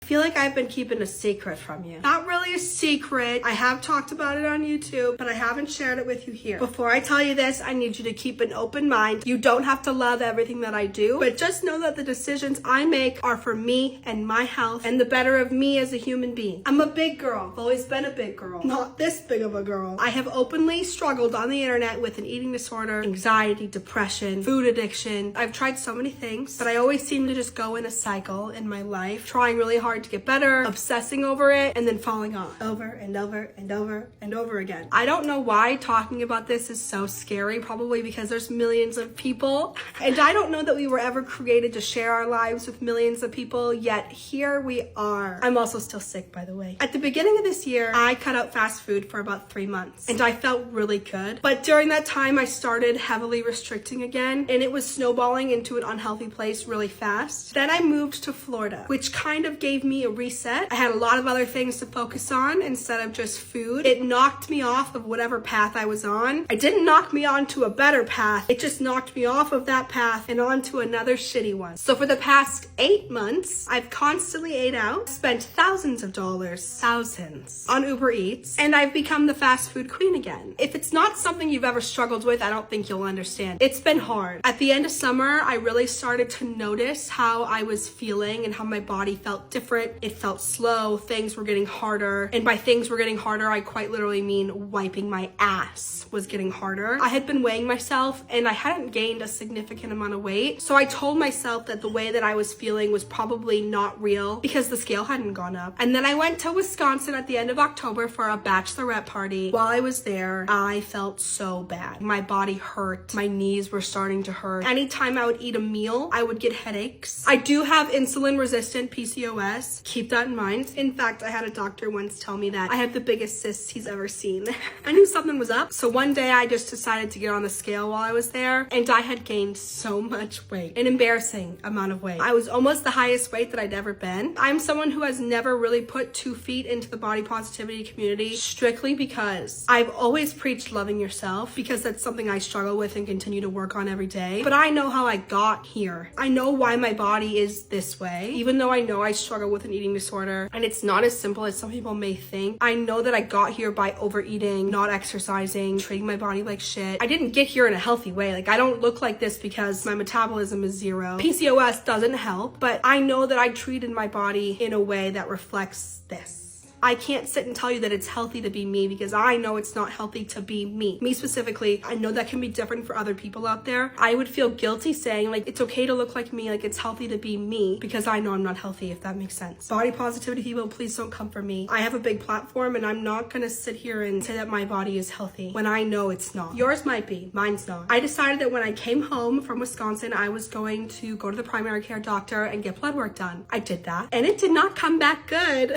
feel like I've been keeping a secret from you. Not really a secret. I have talked about it on YouTube, but I haven't shared it with you here. Before I tell you this, I need you to keep an open mind. You don't have to love everything that I do, but just know that the decisions I make are for me and my health and the better of me as a human being. I'm a big girl. I've always been a big girl. Not this big of a girl. I have openly struggled on the internet with an eating disorder, anxiety, depression, food addiction. I've tried so many things, but I always seem to just go in a cycle in my life, trying really hard to get better, obsessing over it, and then falling off over and over and over and over again. I don't know why talking about this is so scary, probably because there's millions of people, and I don't know that we were ever created to share our lives with millions of people, yet here we are. I'm also still sick, by the way. At the beginning of this year, I cut out fast food for about 3 months, and I felt really good, but during that time, I started heavily restricting again, and it was snowballing into an unhealthy place really fast. Then I moved to Florida, which kind of gave me a reset. I had a lot of other things to focus on instead of just food. It knocked me off of whatever path I was on. It didn't knock me onto a better path. It just knocked me off of that path and onto another shitty one. So for the past 8 months, I've constantly ate out, spent thousands of dollars, thousands, on Uber Eats, and I've become the fast food queen again. If it's not something you've ever struggled with, I don't think you'll understand. It's been hard. At the end of summer, I really started to notice how I was feeling and how my body felt different. It felt slow. Things were getting harder. And by things were getting harder, I quite literally mean wiping my ass was getting harder. I had been weighing myself and I hadn't gained a significant amount of weight. So I told myself that the way that I was feeling was probably not real because the scale hadn't gone up. And then I went to Wisconsin at the end of October for a bachelorette party. While I was there, I felt so bad. My body hurt. My knees were starting to hurt. Anytime I would eat a meal, I would get headaches. I do have insulin resistant PCOS. Keep that in mind. In fact, I had a doctor once tell me that I have the biggest cysts he's ever seen. I knew something was up. So one day I just decided to get on the scale while I was there, and I had gained so much weight, an embarrassing amount of weight. I was almost the highest weight that I'd ever been. I'm someone who has never really put 2 feet into the body positivity community strictly because I've always preached loving yourself, because that's something I struggle with and continue to work on every day. But I know how I got here. I know why my body is this way, even though I know I struggle with an eating disorder and it's not as simple as some people may think. I know that I got here by overeating, not exercising, treating my body like shit. I didn't get here in a healthy way. Like, I don't look like this because my metabolism is 0. PCOS doesn't help, but I know that I treated my body in a way that reflects this. I can't sit and tell you that it's healthy to be me because I know it's not healthy to be me. Me specifically, I know that can be different for other people out there. I would feel guilty saying like, it's okay to look like me, like it's healthy to be me, because I know I'm not healthy, if that makes sense. Body positivity people, please don't come for me. I have a big platform and I'm not gonna sit here and say that my body is healthy when I know it's not. Yours might be, mine's not. I decided that when I came home from Wisconsin, I was going to go to the primary care doctor and get blood work done. I did that and it did not come back good.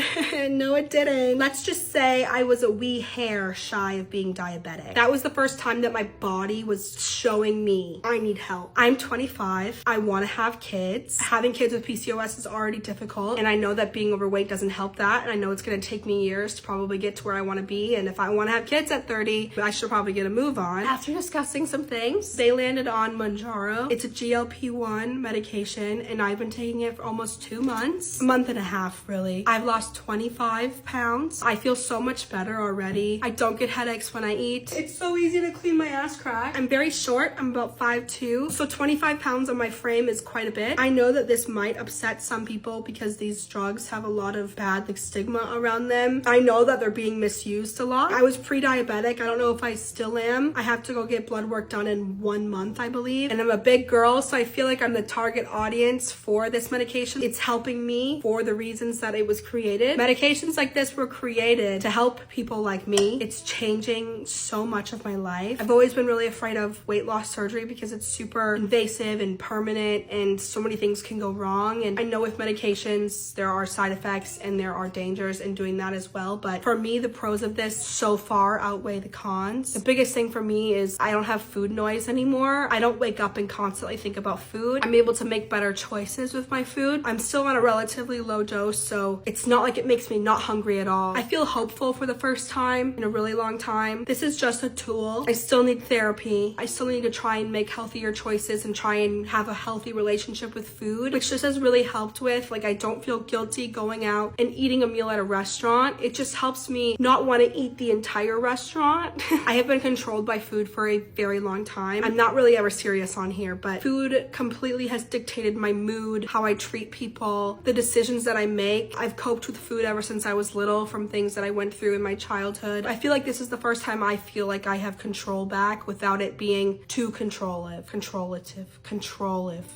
No, it didn't. Let's just say I was a wee hair shy of being diabetic. That was the first time that my body was showing me I need help. I'm 25. I want to have kids. Having kids with PCOS is already difficult, and I know that being overweight doesn't help that, and I know it's going to take me years to probably get to where I want to be, and if I want to have kids at 30, I should probably get a move on. After discussing some things, they landed on Mounjaro. It's a GLP-1 medication, and I've been taking it for almost 2 months, a month and a half really. I've lost 25 pounds. I feel so much better already. I don't get headaches when I eat. It's so easy to clean my ass crack. I'm very short. I'm about 5'2", so 25 pounds on my frame is quite a bit. I know that this might upset some people because these drugs have a lot of bad stigma around them. I know that they're being misused a lot. I was pre-diabetic. I don't know if I still am. I have to go get blood work done in 1 month, I believe. And I'm a big girl, so I feel like I'm the target audience for this medication. It's helping me for the reasons that it was created. Medications like this were created to help people like me. It's changing so much of my life. I've always been really afraid of weight loss surgery because it's super invasive and permanent and so many things can go wrong. And I know with medications, there are side effects and there are dangers in doing that as well. But for me, the pros of this so far outweigh the cons. The biggest thing for me is I don't have food noise anymore. I don't wake up and constantly think about food. I'm able to make better choices with my food. I'm still on a relatively low dose, so it's not like it makes me not hungry hungry at all. I feel hopeful for the first time in a really long time. This is just a tool. I still need therapy. I still need to try and make healthier choices and try and have a healthy relationship with food, which just has really helped with, like, I don't feel guilty going out and eating a meal at a restaurant. It just helps me not want to eat the entire restaurant. I have been controlled by food for a very long time. I'm not really ever serious on here, but food completely has dictated my mood, how I treat people, the decisions that I make. I've coped with food ever since I was little from things that I went through in my childhood. I feel like this is the first time I feel like I have control back without it being too controllive.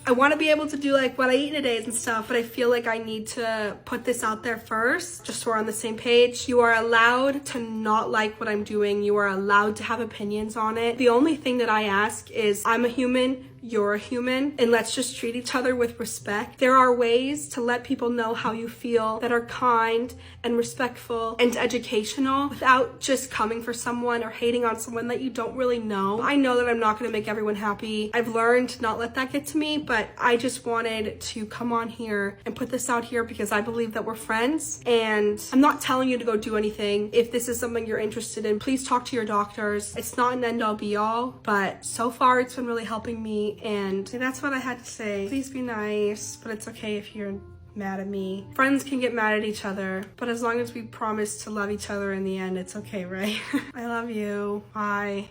I want to be able to do like what I eat in a day and stuff, but I feel like I need to put this out there first, just so we're on the same page. You are allowed to not like what I'm doing. You are allowed to have opinions on it. The only thing that I ask is, I'm a human, you're a human, and let's just treat each other with respect. There are ways to let people know how you feel that are kind and respectful and educational without just coming for someone or hating on someone that you don't really know. I know that I'm not going to make everyone happy. I've learned to not let that get to me, but I just wanted to come on here and put this out here because I believe that we're friends, and I'm not telling you to go do anything. If this is something you're interested in, please talk to your doctors. It's not an end-all be-all, but so far it's been really helping me. And that's what I had to say. Please be nice, but it's okay if you're mad at me. Friends can get mad at each other, but as long as we promise to love each other in the end, it's okay, right? I love you. Bye.